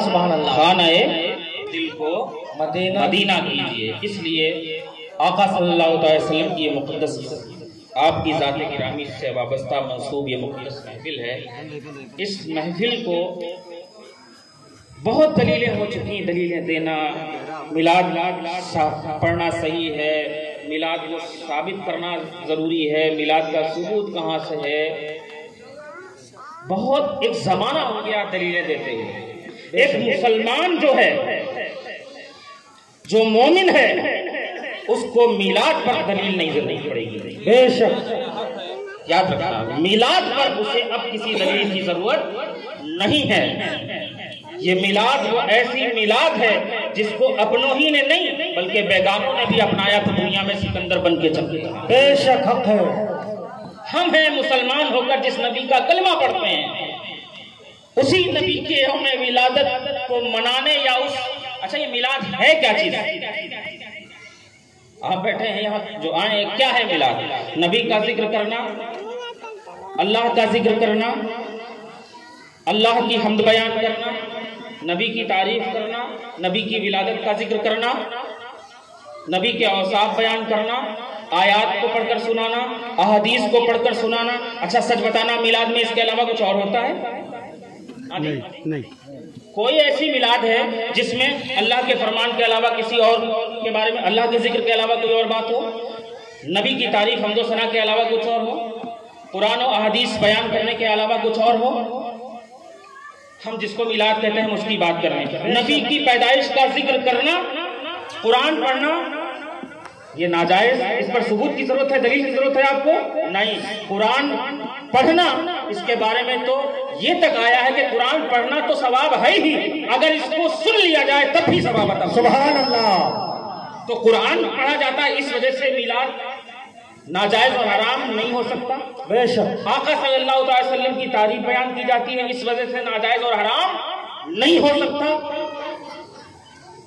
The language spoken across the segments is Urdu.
سبحان اللہ، خانہ دل کو مدینہ کیجیے۔ اس لیے آقا صلی اللہ علیہ وسلم کی یہ مقدس آپ کی ذات گرامی سے وابستہ منسوب یہ مقدس محفل ہے۔ اس محفل کو بہت دلیلیں ہو چکی، دلیلیں دینا، میلاد پڑھنا صحیح ہے، میلاد کو ثابت کرنا ضروری ہے، میلاد کا ثبوت کہاں سے ہے، بہت ایک زمانہ ہو گیا دلیلیں دیتے ہیں۔ ایک مسلمان جو ہے، جو مومن ہے، اس کو میلاد پر دلیل نہیں دینی پڑے گی، بے شک یاد رکھنا، میلاد پر اسے اب کسی دلیل کی ضرورت نہیں ہے۔ یہ میلاد وہ ایسی میلاد ہے جس کو اپنوں ہی نے نہیں بلکہ بیگانوں نے بھی اپنایا تو دنیا میں سکندر بن کے چمکے۔ بے شک حق ہے۔ ہم ہیں مسلمان ہو کر جس نبی کا کلمہ پڑھتے ہیں، اسی نبی کے یوم ولادت کو منانے یا اچھا یہ میلاد ہے کیا چیز؟ آپ بیٹھے ہیں یہاں جو آئے، کیا ہے میلاد؟ نبی کا ذکر کرنا، اللہ کا ذکر کرنا، اللہ کی حمد بیان کرنا، نبی کی تعریف کرنا، نبی کی ولادت کا ذکر کرنا، نبی کے اوصاف بیان کرنا، آیات کو پڑھ کر سنانا، احادیث کو پڑھ کر سنانا۔ اچھا سچ بتانا، میلاد میں اس کے علاوہ کچھ اور ہوتا ہے؟ نہیں۔ کوئی ایسی میلاد ہے جس میں اللہ کے فرمان کے علاوہ کسی اور کے بارے میں، اللہ کے ذکر کے علاوہ کوئی اور بات ہو، نبی کی تعریف حمد و ثنا کے علاوہ کچھ اور ہو، قرآن و احادیث بیان کرنے کے علاوہ کچھ اور ہو؟ ہم جس کو میلاد کہتے ہیں ہم اس کی بات کر رہے ہیں۔ نبی کی پیدائش کا ذکر کرنا، قرآن پڑھنا، یہ ناجائز؟ اس پر ثبوت کی ضرورت ہے، دلیل کی ضرورت ہے آپ کو؟ نہیں۔ قرآن پڑھنا، اس کے بارے میں تو یہ تک آیا ہے کہ قرآن پڑھنا تو ثواب ہے ہی، اگر اس کو سن لیا جائے تب بھی ثواب آتا ہے۔ سبحان اللہ۔ تو قرآن پڑھا جاتا ہے، اس وجہ سے میلاد ناجائز اور حرام نہیں ہو سکتا۔ بے شک آقا صلی اللہ علیہ وسلم کی تعریف بیان کی جاتی ہے، اس وجہ سے ناجائز اور حرام نہیں ہو سکتا۔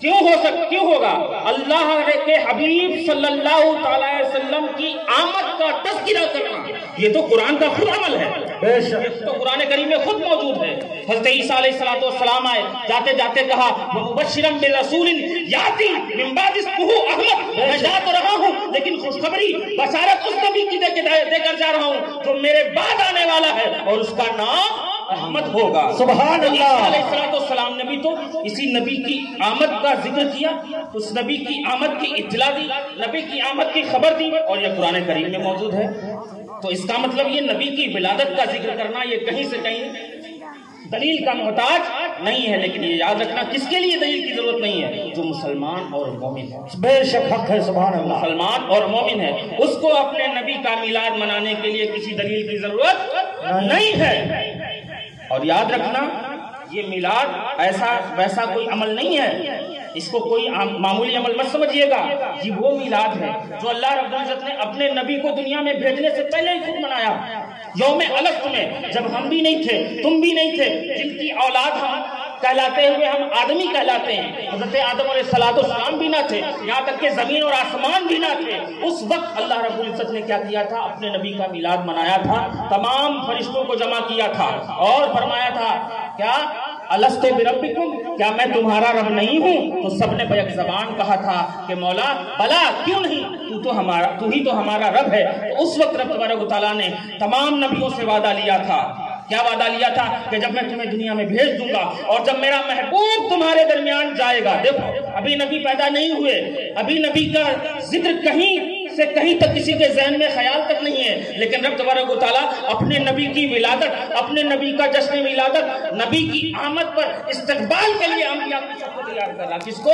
کیوں ہوگا؟ اللہ کے حبیب صلی اللہ علیہ وسلم کی آمد کا تذکرہ کرنا، یہ تو قرآن کا خود عمل ہے، بے شک یہ تو قرآن کریم میں خود موجود ہے۔ حضرت عیسیٰ علیہ السلام آئے، جاتے جاتے کہا وَمُبَشِّرًا بِرَسُولٍ یَأْتِی مِن بَعْدِ اسْمُهُ احمد، میں جا تو رہا ہوں لیکن خوشخبری بشارت اس نبی کی دے کر جا رہا ہوں جو میرے بعد آنے والا ہے اور اس کا نام احمد ہوگا۔ سبحان اللہ۔ عیسیٰ علیہ السلام نے بھی تو اسی نبی کی آمد کا ذکر کیا، اس نبی کی آمد کی اطلاع دی، نبی کی آمد کی خبر دی، اور یہ قرآن کریم میں موجود ہے۔ تو اس کا مطلب یہ نبی کی ولادت کا ذکر کرنا یہ کہیں سے کہیں دلیل کا محتاج نہیں ہے، لیکن یہ یاد رکھنا کس کے لیے دلیل کی ضرورت نہیں ہے؟ جو مسلمان اور مومن ہے۔ بے شک حق ہے، سبحان اللہ۔ مسلمان اور مومن ہے، اس کو اپنے نبی کا میلاد منانے کے لیے کسی دلیل کی ضرورت نہیں ہے۔ اور یاد رکھنا یہ میلاد ایسا ویسا کوئی عمل نہیں ہے، اس کو کوئی معمولی عمل مت سمجھیے گا، یہ وہ میلاد ہے جو اللہ رب العزت نے اپنے نبی کو دنیا میں بھیجنے سے پہلے ہی خود منایا۔ یوم الست میں جب ہم بھی نہیں تھے، تم بھی نہیں تھے، جن کی اولاد ہم کہلاتے ہوئے ہم آدمی کہلاتے ہیں، حضرت آدم علیہ السلام بھی نہ تھے، یہاں تک کہ زمین اور آسمان بھی نہ تھے، اس وقت اللہ رب العزت نے کیا کیا تھا؟ اپنے نبی کا میلاد منایا تھا، تمام فرشتوں کو جمع کیا تھا اور فرمایا تھا کیا الستو بربکم، کیا میں تمہارا رب نہیں ہوں؟ تو سب نے بیک زبان کہا تھا کہ مولا بلا، کیوں نہیں، تو ہی تو ہمارا رب ہے۔ تو اس وقت رب تبارک و تعالیٰ نے تمام نبیوں سے وعدہ لیا تھا، کیا وعدہ لیا تھا؟ کہ جب میں تمہیں دنیا میں بھیج دوں گا اور جب میرا محبوب تمہارے درمیان جائے گا، دیکھو ابھی نبی پیدا نہیں ہوئے، ابھی نبی کا ذکر کہیں سے کہیں تک کسی کے ذہن میں خیال تک نہیں ہے، لیکن رب تبارک و تعالیٰ اپنے نبی کی ولادت، اپنے نبی کا جشن ولادت، نبی کی آمد پر استقبال کے لیے انبیاء کی سب کو تیار کر رہا۔ کس کو؟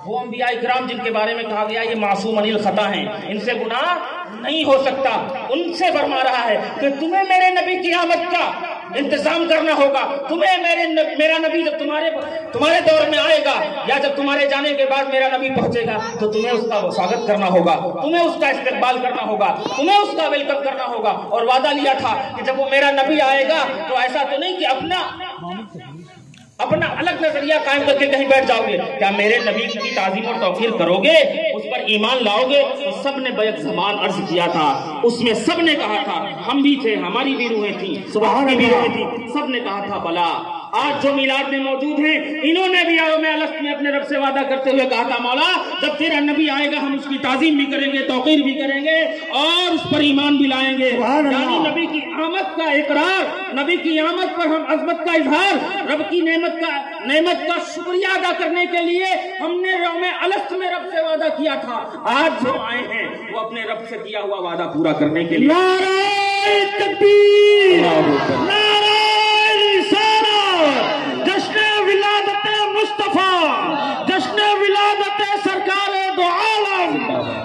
وہ انبیاء اکرام جن کے بارے میں کہا گیا یہ معصوم عن الخطا ہیں، ان سے گناہ نہیں ہو سکتا، ان سے فرما رہا ہے کہ تمہیں میرے نبی کی آمد کا انتظام کرنا ہوگا، تمہیں میرا نبی جب تمہارے دور میں آئے گا یا جب تمہارے جانے کے بعد میرا نبی پہنچے گا تو تمہیں اس کا سواگت کرنا ہوگا، تمہیں اس کا استقبال کرنا ہوگا، تمہیں اس کا ویلکم کرنا ہوگا۔ اور وعدہ لیا تھا کہ جب وہ میرا نبی آئے گا تو ایسا تو نہیں کہ اپنا الگ نظریہ قائم کر کے کہیں بیٹھ جاؤ گے، کیا میرے نبی کی تعظیم اور توقیر کرو گے، اس پر ایمان لاؤ گے؟ تو سب نے بیک زبان عرض کیا تھا، اس میں سب نے کہا تھا، ہم بھی تھے، ہماری بھی روحیں تھیں، سبحان بھی روحیں تھیں، سب نے کہا تھا بلا، آج جو میلاد میں موجود ہیں انہوں نے بھی یوم الست میں اپنے رب سے وعدہ کرتے ہوئے کہا تھا مولا جب تیرا نبی آئے گا ہم اس کی تعظیم بھی کریں گے، توقیر بھی کریں گے اور اس پر ایمان بھی لائیں گے۔ یعنی نبی کی آمد کا اقرار، نبی کی آمد پر ہم عظمت کا اظہار، رب کی نعمت کا شکریہ ادا کرنے کے لیے ہم نے یوم الست میں رب سے وعدہ کیا تھا۔ آج جو آئے ہیں وہ اپنے رب سے کیا ہوا وعدہ پورا کرنے کے لیے نعرہ تکبیر، نعرہ رسالت، جشن ولادت مصطفیٰ، جشن ولادت سرکار دو عالم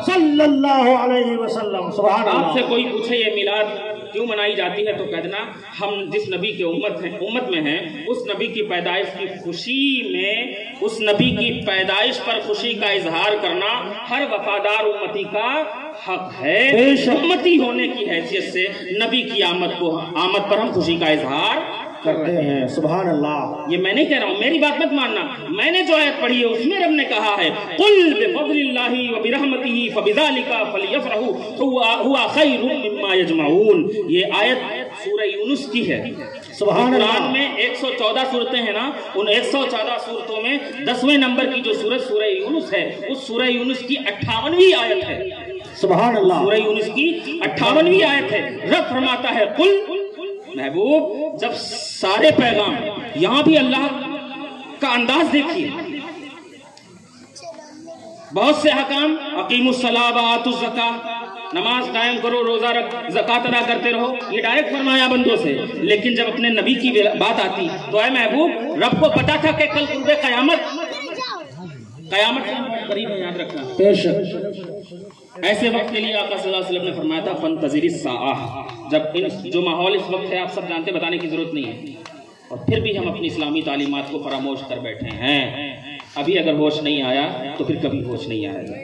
صلی اللہ علیہ وسلم۔ سبحان آپ اللہ۔ سے کوئی پوچھے یہ میلاد کیوں منائی جاتی ہے تو کہہ دینا ہم جس نبی کے امت میں ہیں اس نبی کی پیدائش کی خوشی میں، اس نبی کی پیدائش پر خوشی کا اظہار کرنا ہر وفادار امتی کا حق ہے۔ امتی ہونے کی حیثیت سے نبی کی آمد پر ہم خوشی کا اظہار کرتے ہیں۔ سبحان اللہ۔ یہ میں نہیں کہہ رہا ہوں، میری بات مت ماننا، میں نے جو آیت پڑھی ہے اس میں رب نے کہا ہے قل بفضل اللہ وبرحمتہ فبذلک فلیفرحوا هو خیر مما یجمعون۔ یہ آیت سورہ یونس کی ہے۔ سبحان اللہ۔ قرآن میں 114 صورتیں ہیں نا، ان 114 صورتوں میں 10ویں نمبر کی جو سورت سورہ یونس ہے اس سورہ یونس کی 58ویں آیت ہے۔ سبحان اللہ۔ سورہ یونس کی 58ویں آیت ہے۔ رب فرماتا ہے قل، محبوب جب سارے پیغام، یہاں بھی اللہ کا انداز دیکھیے، بہت سے حکام اقیموا الصلاۃ وآتوا الزکاۃ، نماز قائم کرو، روزہ رکھ، زکوٰۃ ادا کرتے رہو، یہ ڈائریکٹ فرمایا بندوں سے۔ لیکن جب اپنے نبی کی بات آتی تو اے محبوب رب کو پتا تھا کہ کل قرب قیامت قریب ہے، یاد رکھنا۔ بے شک۔ ایسے وقت کے لیے آقا صلی اللہ علیہ وسلم نے فرمایا تھا فانتظر الساعہ، جب جو ماحول اس وقت ہے آپ سب جانتے، بتانے کی ضرورت نہیں ہے، اور پھر بھی ہم اپنی اسلامی تعلیمات کو فراموش کر بیٹھے ہیں۔ ابھی اگر ہوش نہیں آیا تو پھر کبھی ہوش نہیں آئے گا۔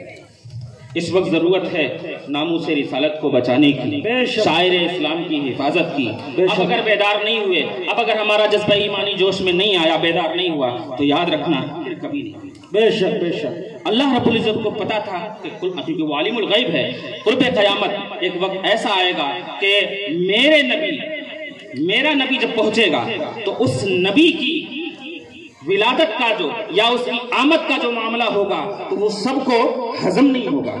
اس وقت ضرورت ہے ناموس رسالت کو بچانے کی، شاعر اسلام کی حفاظت کی۔ اب اگر بیدار نہیں ہوئے، اب اگر ہمارا جذبہ ایمانی جوش میں نہیں آیا، بیدار نہیں ہوا تو یاد رکھنا پھر کبھی نہیں۔ بے شک بے شک۔ اللہ رب العزت کو پتا تھا کہ کیونکہ وہ عالم الغیب ہے، قرب قیامت ایک وقت ایسا آئے گا کہ میرا نبی جب پہنچے گا تو اس نبی کی ولادت کا جو یا اس کی آمد کا جو معاملہ ہوگا تو وہ سب کو ہضم نہیں ہوگا،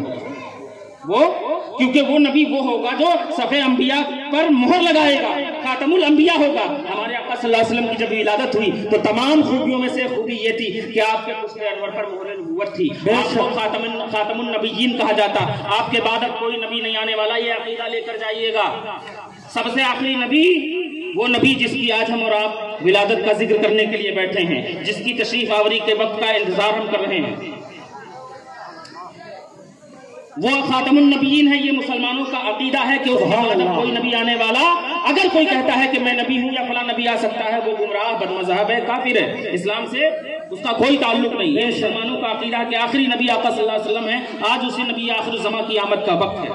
کیونکہ وہ نبی وہ ہوگا جو صفحے انبیاء پر مہر لگائے گا، خاتم الانبیاء ہوگا۔ ہمارے آقا صلی اللہ علیہ وسلم کی جب ولادت ہوئی تو تمام خوبیوں میں سے خوبی یہ تھی کہ آپ کے پشت انور پر مہر نبوت تھی، آپ کو خاتم النبیین کہا جاتا۔ آپ کے بعد اب کوئی نبی نہیں آنے والا، یہ عقیدہ لے کر جائیے گا۔ سب سے آخری نبی وہ نبی جس کی آج ہم اور آپ ولادت کا ذکر کرنے کے لیے بیٹھے ہیں، جس کی تشریف آوری کے وقت کا انتظار ہم کر رہے ہیں، وہ خاتم النبیین ہے۔ یہ مسلمانوں کا عقیدہ ہے کہ اس کے بعد کوئی نبی آنے والا، اگر کوئی کہتا ہے کہ میں نبی ہوں یا فلاں نبی آ سکتا ہے، وہ گمراہ بد مذہب ہے، کافر ہے، اسلام سے اس کا کوئی تعلق نہیں ہے۔ مسلمانوں کا عقیدہ ہے کہ آخری نبی آقا صلی اللہ علیہ وسلم ہے، آج اسی نبی آخر الزمان کی آمد کا وقت ہے۔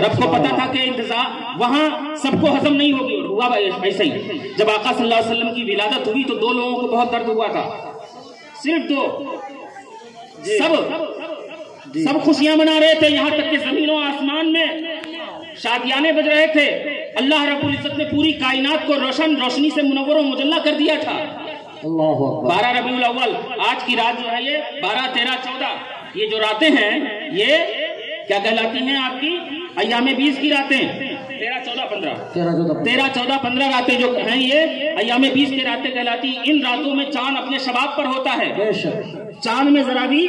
رب کو پتا تھا کہ انتظار وہاں سب کو ہضم نہیں ہوگی، اور ہوا ایسا ہی۔ جب آقا صلی اللہ علیہ وسلم کی ولادت ہوئی تو دو لوگوں کو بہت درد ہوا تھا، صرف دو۔ سب خوشیاں منا رہے تھے، یہاں تک کہ زمین و آسمان میں شادیانے بج رہے تھے۔ اللہ رب العزت نے پوری کائنات کو روشنی سے منور و مجلہ کر دیا تھا۔ 12 ربیع الاول، آج کی رات جو ہے یہ 12، 13، 14 یہ جو راتیں ہیں یہ کیا کہلاتی ہیں آپ کی؟ ایام 20 کی راتیں، 13، 14، 15 راتیں جو ہیں یہ ایام 20 کی راتیں کہلاتی۔ ان راتوں میں چاند اپنے شباب پر ہوتا ہے، چاند میں ذرا بھی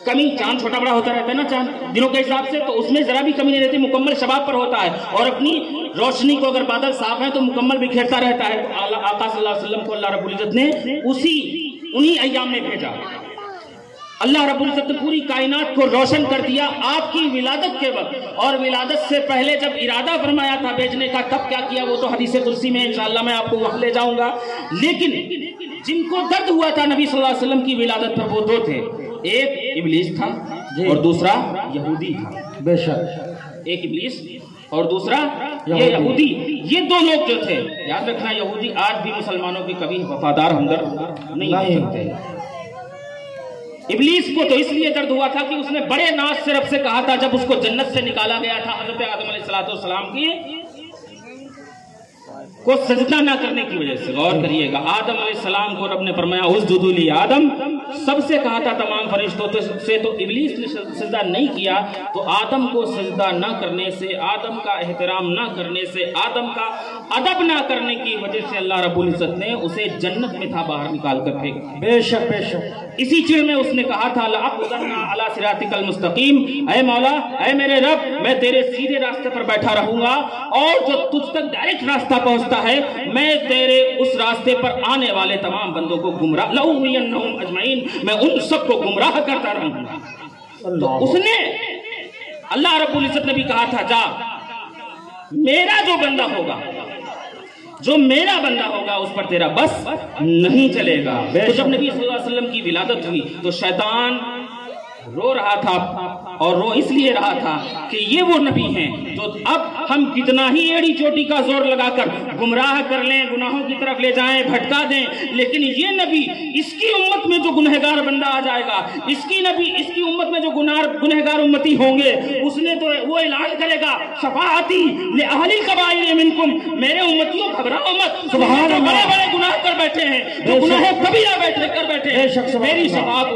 کمی، چاند چھوٹا بڑا ہوتا رہتا ہے نا چاند دنوں کے حساب سے، تو اس میں ذرا بھی کمی نہیں رہتی، مکمل شباب پر ہوتا ہے، اور اپنی روشنی کو اگر بادل صاف ہے تو مکمل بکھیرتا رہتا ہے۔ آقا صلی اللہ علیہ وسلم کو اللہ رب العزت نے انہی ایام میں بھیجا۔ اللہ رب العزت نے پوری کائنات کو روشن کر دیا آپ کی ولادت کے وقت، اور ولادت سے پہلے جب ارادہ فرمایا تھا بھیجنے کا تب کیا کیا وہ تو حدیث قدسی میں انشاءاللہ میں آپ کو وہاں لے جاؤں گا۔ لیکن جن کو درد ہوا تھا نبی صلی اللہ علیہ وسلم کی ولادت پر وہ دو تھے، ایک ابلیس تھا اور دوسرا یہودی تھا۔ بے شک۔ ایک ابلیس اور دوسرا یہ یہودی، یہ دو لوگ جو تھے، یاد رکھنا یہودی آج بھی مسلمانوں کے کبھی وفادار ہمدرد نہیں ہو سکتے۔ ابلیس کو تو اس لیے درد ہوا تھا کہ اس نے بڑے ناز سے رب سے کہا تھا، جب اس کو جنت سے نکالا گیا تھا حضرت آدم علیہ السلام کی کو سجدہ نہ کرنے کی وجہ سے. غور کریے گا, آدم علیہ السلام کو رب نے فرمایا اسجدوا لی آدم, سب سے کہا تھا تمام فرشتوں سے, تو ابلیس نے سجدہ نہیں کیا. تو آدم کو سجدہ نہ کرنے سے, آدم کا احترام نہ کرنے سے, آدم کا ادب نہ کرنے کی وجہ سے اللہ رب العزت نے اسے جنت میں تھا باہر نکال کر پھینک. بے شک بے شک. اسی چڑ میں اس نے کہا تھا لأقعدن علی صراطک المستقیم, اے مولا, اے میرے رب, میں تیرے سیدھے راستے پر بیٹھا رہوں گا, اور جو تجھ تک ڈائریکٹ راستہ پہنچتا ہے میں تیرے اس راستے پر آنے والے تمام بندوں کو گمراہ لأغوینہم اجمعین, میں ان سب کو گمراہ کرتا رہوں گا. تو اس نے, اللہ رب العزت نے بھی کہا تھا جا, میرا جو بندہ ہوگا, جو میرا بندہ ہوگا اس پر تیرا بس نہیں چلے گا. تو جب نبی صلی اللہ علیہ وسلم کی ولادت ہوئی تو شیطان رو رہا تھا, اور رو اس لیے رہا تھا کہ یہ وہ نبی ہیں جو اب ہم کتنا ہی ایڑی چوٹی کا زور لگا کر گمراہ کر لیں, گناہوں کی طرف لے جائیں, بھٹکا دیں, لیکن یہ نبی, اس کی امت میں جو گنہگار بندہ آ جائے گا, اس کی نبی, اس کی امت میں جو گنہگار امتی ہوں گے, اس نے تو وہ اعلان کرے گا شفاعتی لأہل الکبائر منکم, میرے امتیوں گھبراؤ مت, سبحان اللہ, بڑے بڑے گناہ کر بیٹھے ہیں, جو گناہ کبیرہ کر بیٹھے ہیں, میری شفاعت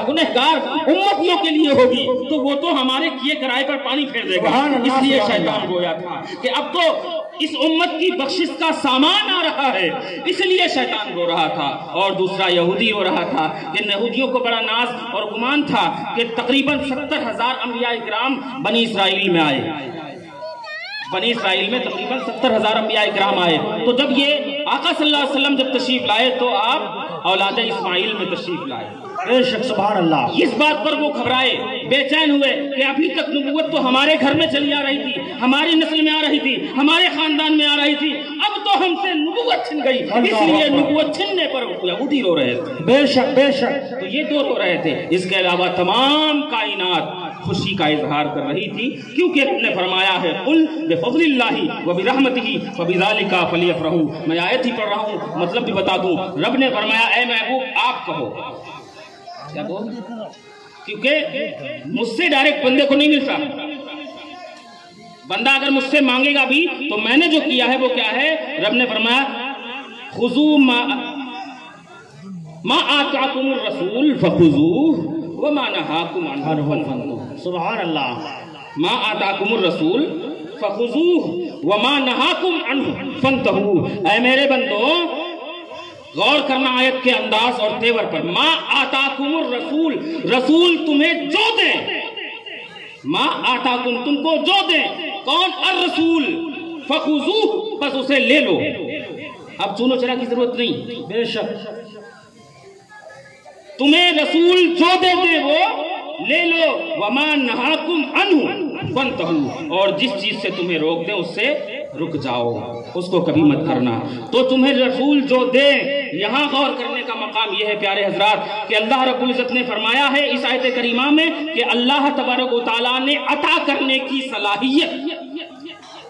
گنہگار امتیوں کے لیے ہوگی, تو وہ تو ہمارے کیے کرائے پر پانی پھیر دے گا. اس لیے شیطان گویا تھا کہ اب تو اس امت کی بخشش کا سامان آ رہا ہے, اس لیے شیطان رو رہا تھا. اور دوسرا یہودی رو رہا تھا کہ یہودیوں کو بڑا ناز اور گمان تھا کہ تقریباً 70,000 انبیاء کرام بنی اسرائیل میں آئے, بنی اسرائیل میں تقریباً 70,000 انبیاء کرام آئے. تو جب یہ آقا صلی اللہ علیہ وسلم جب تشریف لائے تو آپ اولاد اسماعیل میں تشریف لائے. بے شک سبحان اللہ. اس بات پر وہ گھبرائے, بے چین ہوئے کہ ابھی تک نبوت تو ہمارے گھر میں چلی آ رہی تھی, ہماری نسل میں آ رہی تھی, ہمارے خاندان میں آ رہی تھی, اب تو ہم سے نبوت چھن گئی, اس لیے نبوت چھننے پر یہودی رو رہے تھے. بے شک بے شک. تو یہ دو رو رہے تھے. اس کے علاوہ تمام کائنات خوشی کا اظہار کر رہی تھی, کیونکہ رب نے فرمایا ہے قل بفضل اللہ وبرحمتہ فبذالک فلیفرحوا. میں آیت ہی پڑھ رہا ہوں, مطلب بھی بتا دوں. رب نے فرمایا اے محبوب آپ کہو, کیا کہو, کیونکہ مجھ سے ڈائریکٹ بندے کو نہیں ملتا. بندہ اگر مجھ سے مانگے گا بھی تو میں نے جو کیا ہے وہ کیا ہے. رب نے فرمایا خذوا ما آتاکم الرسول فخذوه وما نهاکم عنہ فانتہوا. سبحان اللہ. ما آتاکم الرسول فخذوه وما نهاکم عنہ فانتہوا. اے میرے بندو غور کرنا آیت کے انداز اور تیور پر. ما آتاکم الرسول, رسول تمہیں جو دیں, ما آتاکم تم کو جو دیں, کون الرسول, فخذوه بس اسے لے لو. اب چونو چرا کی ضرورت نہیں. بے شک. تمہیں رسول جو دے دے وہ لے لو. وما نہاکم عنہ فانتہوا, اور جس چیز سے تمہیں روک دیں اس سے رک جاؤ, اس کو کبھی مت کرنا. تو تمہیں رسول جو دے, یہاں غور کرنے کا مقام یہ ہے پیارے حضرات کہ اللہ رب العزت نے فرمایا ہے اس آیت کریمہ میں کہ اللہ تبارک و تعالیٰ نے عطا کرنے کی صلاحیت.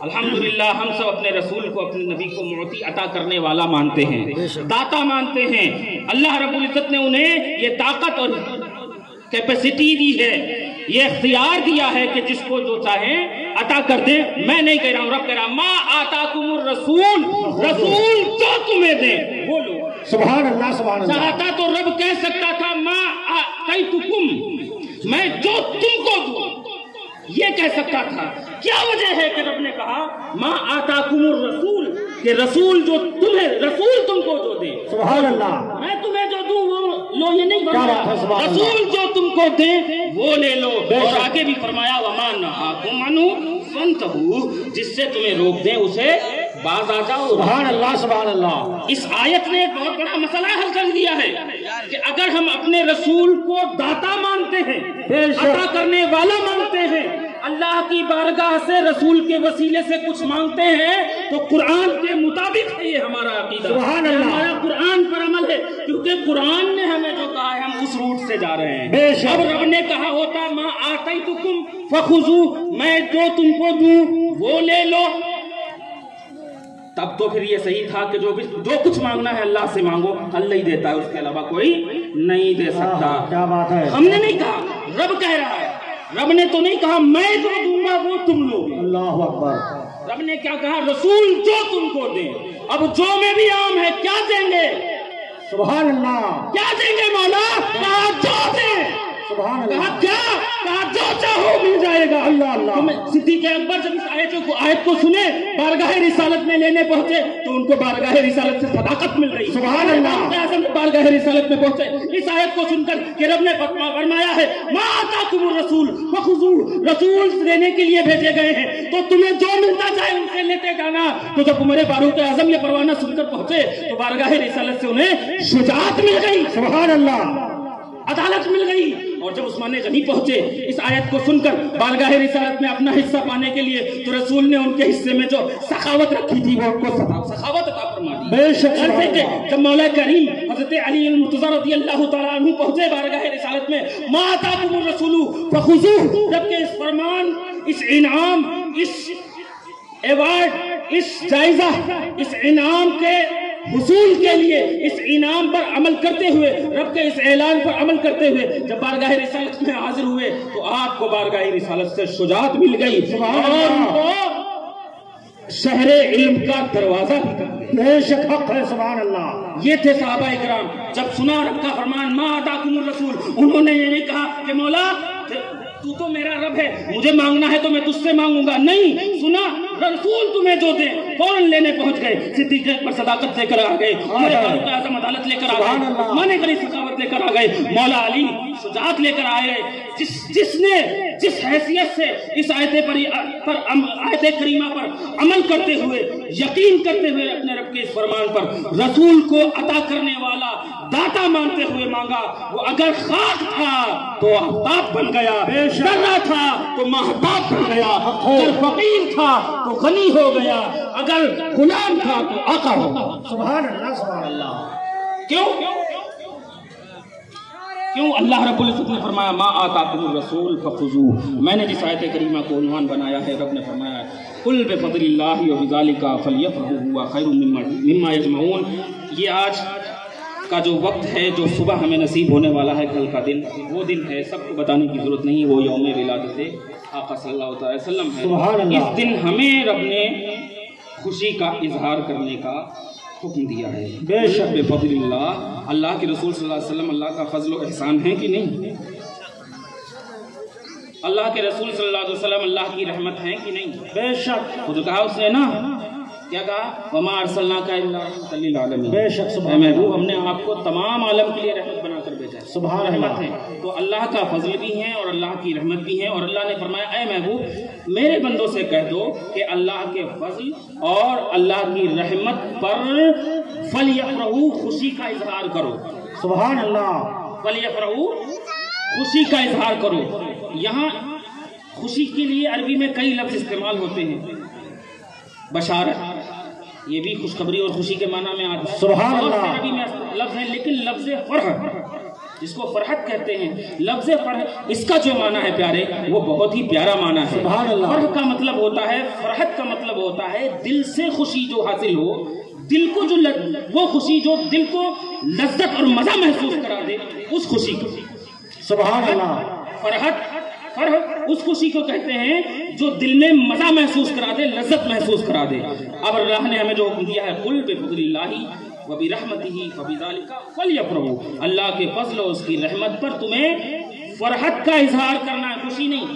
الحمدللہ ہم سب اپنے رسول کو, اپنے نبی کو معطی عطا کرنے والا مانتے ہیں, داتا مانتے ہیں. اللہ رب العزت نے انہیں یہ طاقت اور کیپیسٹی دی ہے, یہ اختیار دیا ہے کہ جس کو جو چاہیں عطا کر دیں. میں نہیں کہہ رہا ہوں, رب کہہ رہا ما آتاکم الرسول, رسول جو تمہیں دیں وہ لو. سبحان اللہ سبحان اللہ. چاہتا تو رب کہہ سکتا تھا ما آتیتکم, میں جو تم کو دوں, یہ کہہ سکتا تھا. کیا وجہ ہے کہ رب نے کہا ما آتاکم الرسول, کہ رسول جو تمہیں, رسول تم کو جو دے. سبحان اللہ. میں تمہیں جو دوں وہ لو, یہ نہیں بنا. رسول جو تم کو دے وہ لے لو. اور آگے بھی فرمایا وما نہاکم عنہ فانتہوا, جس سے تمہیں روک دیں اسے باز آ جاؤ. سبحان اللہ سبحان اللہ. اس آیت نے ایک بہت بڑا مسئلہ حل کر دیا ہے کہ اگر ہم اپنے رسول کو داتا مانتے ہیں, عطا کرنے والا مانتے ہیں, اللہ کی بارگاہ سے رسول کے وسیلے سے کچھ مانگتے ہیں, تو قرآن کے مطابق ہے یہ ہمارا عقیدہ. سبحان اللہ. ہمارا قرآن پر عمل ہے, کیونکہ قرآن نے ہمیں جو کہا ہے ہم اس روٹ سے جا رہے ہیں. اب رب نے کہا ہوتا ما آتیتکم فخذوا, میں جو تم کو دوں وہ لے لو, تب تو پھر یہ صحیح تھا کہ جو کچھ مانگنا ہے اللہ سے مانگو, اللہ ہی دیتا ہے, اس کے علاوہ کوئی نہیں دے سکتا. کیا بات ہے. ہم نے نہیں کہا, رب کہہ رہا ہے. رب نے تو نہیں کہا میں جو دوں گا وہ تم لو. اللہ اکبر. رب نے کیا کہا؟ رسول جو تم کو دیں. اب جو میں بھی عام ہے، کیا دیں گے؟ سبحان اللہ. کیا دیں گے مولا؟ کہا جو دیں. سبحان اللہ. کہا کیا؟ کہا جو چاہو مل جائے گا. اللہ اللہ. صدیق اکبر جب اس آیت کو سنے، بارگاہ رسالت میں لینے پہنچے تو ان کو بارگاہ رسالت سے صداقت مل رہی. سبحان اللہ. اعظم بارگاہ رسالت میں پہنچے اس آیت کو سن کر کہ رب نے فرمایا ہے ما آتاکم الرسول فخذوہ، رسول دینے کے لیے بھیجے گئے ہیں تو تمہیں جو ملنا چاہے ان سے لیتے جانا. تو جب عمر فاروق اعظم یہ پروانہ سن کر پہنچے تو بارگاہ رسالت سے انہیں شجاعت مل گئی. سبحان اللہ. عدالت مل گئی. اور جب عثمان غنی پہنچے اس آیت کو سن کر بارگاہ رسالت میں اپنا حصہ پانے کے لیے تو رسول نے ان کے حصے میں جو سخاوت رکھی تھی وہ ان کو سخاوت عطا فرما دی. بے شک. جب مولا کریم حضرت علی المرتضی رضی اللہ تعالیٰ عنہ پہنچے بارگاہ رسالت میں، ما آتاکم الرسول فخذوہ، رب کے اس فرمان، اس انعام، اس ایوارڈ، اس جائزہ، اس انعام کے حصول کے لیے، اس انعام پر عمل کرتے ہوئے، رب کے اس اعلان پر عمل کرتے ہوئے جب بارگاہ رسالت میں حاضر ہوئے تو آپ کو بارگاہ رسالت سے شجاعت مل گئی اور ان کو شہر علم کا دروازہ بھی کر دیا. بے شک حق ہے. سبحان اللہ. یہ تھے صحابہ کرام. جب سنا رب کا فرمان ما آتاکم الرسول، انہوں نے یہ نہیں کہا کہ مولا تو تو میرا رب ہے، مجھے مانگنا ہے تو میں تجھ سے مانگوں گا. نہیں، سنا رسول تمہیں جو دیں فوراً لینے پہنچ گئے. صدیق اکبر صداقت لے کر آ گئے، عمر فاروق اعظم عدالت لے کر آ گئے، عثمان غنی سخاوت لے کر آ گئے، مولا علی شجاعت لے کر آئے. جس نے جس حیثیت سے اس آیت کریمہ پر عمل کرتے ہوئے، یقین کرتے ہوئے اپنے رب کے اس فرمان پر رسول کو عطا کرنے والا داتا مانتے ہوئے مانگا، وہ اگر خاک تھا تو آفتاب بن گیا، ذرہ تھا تو مہتاب بن گیا، اگر فقیر تھا تو غنی ہو گیا، اگر غلام تھا تو آقا ہو گیا. سبحان اللہ. سبحان اللہ. کیوں اللہ رب العزت نے فرمایا ما آتاکم الرسول فخذوہ. میں نے جس آیت کریمہ کو عنوان بنایا ہے، رب نے فرمایا قل بفضل اللہ وبذالک فلیفرحوا هو خیر مما یجمعون. یہ آج کا جو وقت ہے، جو صبح ہمیں نصیب ہونے والا ہے، کل کا دن وہ دن ہے، سب کو بتانے کی ضرورت نہیں، وہ یوم ولادت آقا صلی اللہ علیہ وسلم ہے. سبحان اللہ. اس دن ہمیں رب نے خوشی کا اظہار کرنے کا حکم دیا ہے. بے شک. بفضل اللہ، اللہ کے رسول صلی اللہ علیہ وسلم اللہ کا فضل و احسان ہے کہ نہیں؟ اللہ کے رسول صلی اللہ علیہ وسلم اللہ کی رحمت ہے کہ نہیں؟ بے شک. خود کہا اس نے نا، کیا کہا؟ وما ارسلناک الا رحمۃ للعالمین. بے شک. اے محبوب، ہم نے آپ کو تمام عالم کے لیے رحمت بنا کر بھیجا ہے. سبحان رحمت اللہ. ہے تو اللہ کا فضل بھی ہے اور اللہ کی رحمت بھی ہے. اور اللہ نے فرمایا اے محبوب میرے بندوں سے کہہ دو کہ اللہ کے فضل اور اللہ کی رحمت پر فلیفرحوا، خوشی کا اظہار کرو. سبحان اللہ. فلیفرحوا، خوشی کا اظہار کرو. یہاں خوشی کے لیے عربی میں کئی لفظ استعمال ہوتے ہیں. بشارت، یہ بھی خوشخبری اور خوشی کے معنی میں آتا ہے. سبحان اللہ. عربی میں لفظ ہے، لیکن لفظ فرح جس کو فرحت کہتے ہیں، لفظ فرح اس کا جو معنی ہے پیارے، وہ بہت ہی پیارا معنی ہے. سبحان اللہ. فرح کا مطلب ہوتا ہے، فرحت کا مطلب ہوتا ہے دل سے خوشی جو حاصل ہو، دل کو جو وہ خوشی جو دل کو لذت اور مزہ محسوس کرا دے، اس خوشی کو. سبحان اللہ. فرح اس خوشی کو کہتے ہیں جو دل میں مزہ محسوس کرا دے، لذت محسوس کرا دے. اب اللہ نے ہمیں جو حکم دیا ہے قل بفضل اللہ وبرحمتہ فبذلک فلیفرحوا، اللہ کے فضل اور اس کی رحمت پر تمہیں فرحت کا اظہار کرنا ہے، خوشی نہیں،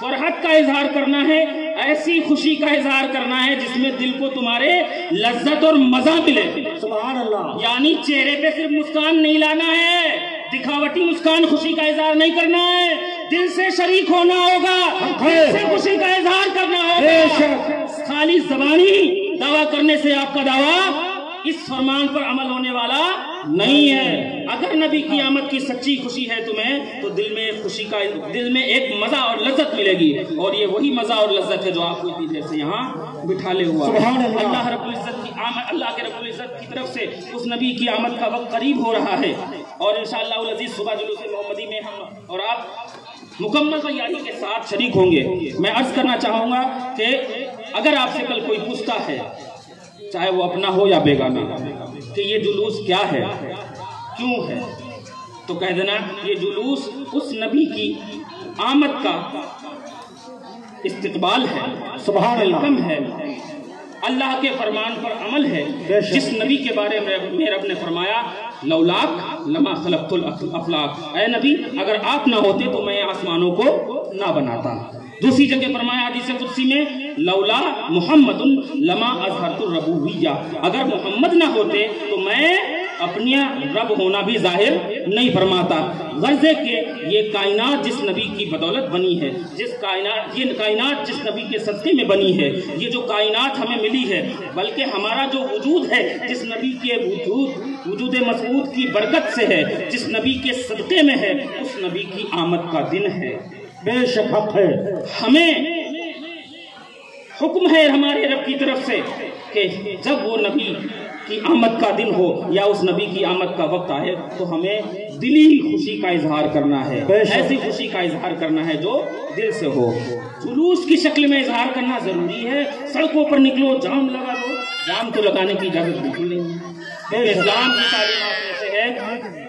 فرحت کا اظہار کرنا ہے. ایسی خوشی کا اظہار کرنا ہے جس میں دل کو تمہارے لذت اور مزہ ملے. سبحان اللہ. یعنی چہرے پہ صرف مسکان نہیں لانا ہے، دکھاوٹی مسکان خوشی کا اظہار نہیں کرنا ہے، دل سے شریک ہونا ہوگا، دل سے خوشی کا اظہار کرنا ہوگا. خالی زبانی دعویٰ کرنے سے آپ کا دعویٰ اس فرمان پر عمل ہونے والا نہیں ہے. اگر نبی کی آمد کی سچی خوشی ہے تمہیں تو دل میں خوشی کا، دل میں ایک مزہ اور لذت ملے گی، اور یہ وہی مزہ اور لذت ہے جو آپ کو اتنی دیر سے یہاں بٹھا لے ہوا. اللہ رب العزت کی آمد، اللہ کے رب العزت کی طرف سے اس نبی کی آمد کا وقت قریب ہو رہا ہے، اور انشاءاللہ العزیز صبح جلوس محمدی میں ہم اور آپ مکمل تیاری کے ساتھ شریک ہوں گے. میں عرض کرنا چاہوں گا کہ اگر آپ سے کل کوئی پوچھتا ہے، چاہے وہ اپنا ہو یا بیگانہ، کہ یہ جلوس کیا ہے، کیوں ہے، تو کہہ دینا یہ جلوس اس نبی کی آمد کا استقبال ہے، سبحان اللہ. ویلکم ہے. اللہ کے فرمان پر عمل ہے، جس نبی کے بارے میں رب نے فرمایا لولاک لما خلقت الافلاک، اے نبی اگر آپ نہ ہوتے تو میں آسمانوں کو نہ بناتا۔ دوسری جگہ فرمایا حدیث قدسی میں لولا محمد لما اظہرت الربوبیہ، اگر محمد نہ ہوتے تو میں اپنی رب ہونا بھی ظاہر نہیں فرماتا۔ غرض ہے کہ یہ کائنات جس نبی کی بدولت بنی ہے، یہ کائنات جس نبی کے صدقے میں بنی ہے، یہ جو کائنات ہمیں ملی ہے، بلکہ ہمارا جو وجود ہے جس نبی کے وجود مسعود کی برکت سے ہے، جس نبی کے صدقے میں ہے، اس نبی کی آمد کا دن ہے۔ بے شک حق ہے۔ ہمیں حکم ہے ہمارے رب کی طرف سے کہ جب وہ نبی کی آمد کا دن ہو یا اس نبی کی آمد کا وقت آئے تو ہمیں دلی خوشی کا اظہار کرنا ہے، ایسی خوشی کا اظہار کرنا ہے جو دل سے ہو۔ جلوس کی شکل میں اظہار کرنا ضروری ہے، سڑکوں پر نکلو جام لگا دو، جام تو لگانے کی اجازت بالکل نہیں ہے۔ اسلام کی تعلیمات میں سے ہے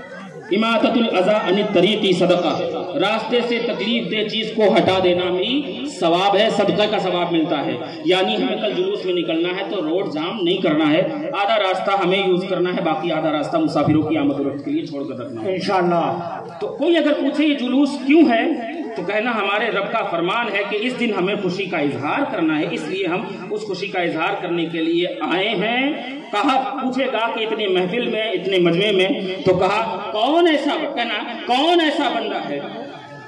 اماطۃ الاذی عن الطریق صدقہ، راستے سے تکلیف دہ چیز کو ہٹا دینا بھی ثواب ہے، صدقہ کا ثواب ملتا ہے۔ یعنی ہمیں کل جلوس میں نکلنا ہے تو روڈ جام نہیں کرنا ہے، آدھا راستہ ہمیں یوز کرنا ہے، باقی آدھا راستہ مسافروں کی آمد و رفت کے لیے چھوڑ کر رکھنا ہے انشاءاللہ۔ تو کوئی اگر پوچھے یہ جلوس کیوں ہے تو کہنا ہمارے رب کا فرمان ہے کہ اس دن ہمیں خوشی کا اظہار کرنا ہے، اس لیے ہم اس خوشی کا اظہار کرنے کے لیے آئے ہیں۔ کہا پوچھے گا کہ اتنے محفل میں اتنے مجمع میں تو کہا کون ایسا بندہ ہے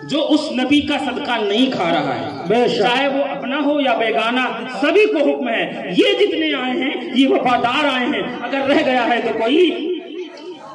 جو اس نبی کا صدقہ نہیں کھا رہا ہے، چاہے وہ اپنا ہو یا بیگانہ، سبھی کو حکم ہے یہ جتنے آئے ہیں یہ وفادار آئے ہیں، اگر رہ گیا ہے تو کوئی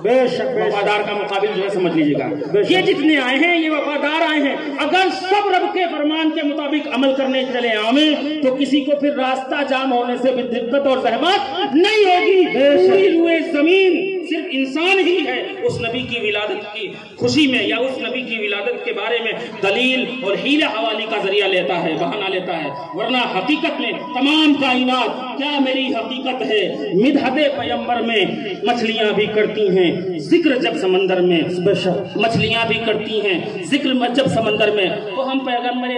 بے شک وفادار کا مقابل جو ہے سمجھ لیجیے گا، یہ جتنے آئے ہیں یہ وفادار آئے ہیں، اگر سب رب کے فرمان کے مطابق عمل کرنے چلے آئیں تو کسی کو پھر راستہ جام ہونے سے بھی دقت اور زحمت نہیں ہوگی۔ پوری روئے زمین صرف انسان ہی ہے اس نبی کی ولادت کی خوشی میں یا اس نبی کی ولادت کے بارے میں دلیل اور حیلہ حوالی کا ذریعہ لیتا ہے، بہانہ لیتا ہے، ورنہ حقیقت میں تمام کائنات کیا میری حقیقت ہے، مدحت پیغمبر میں مچھلیاں بھی کرتی ہیں ذکر جب سمندر میں، مچھلیاں بھی کرتی ہیں ذکر جب سمندر میں، تو ہم پیغمبر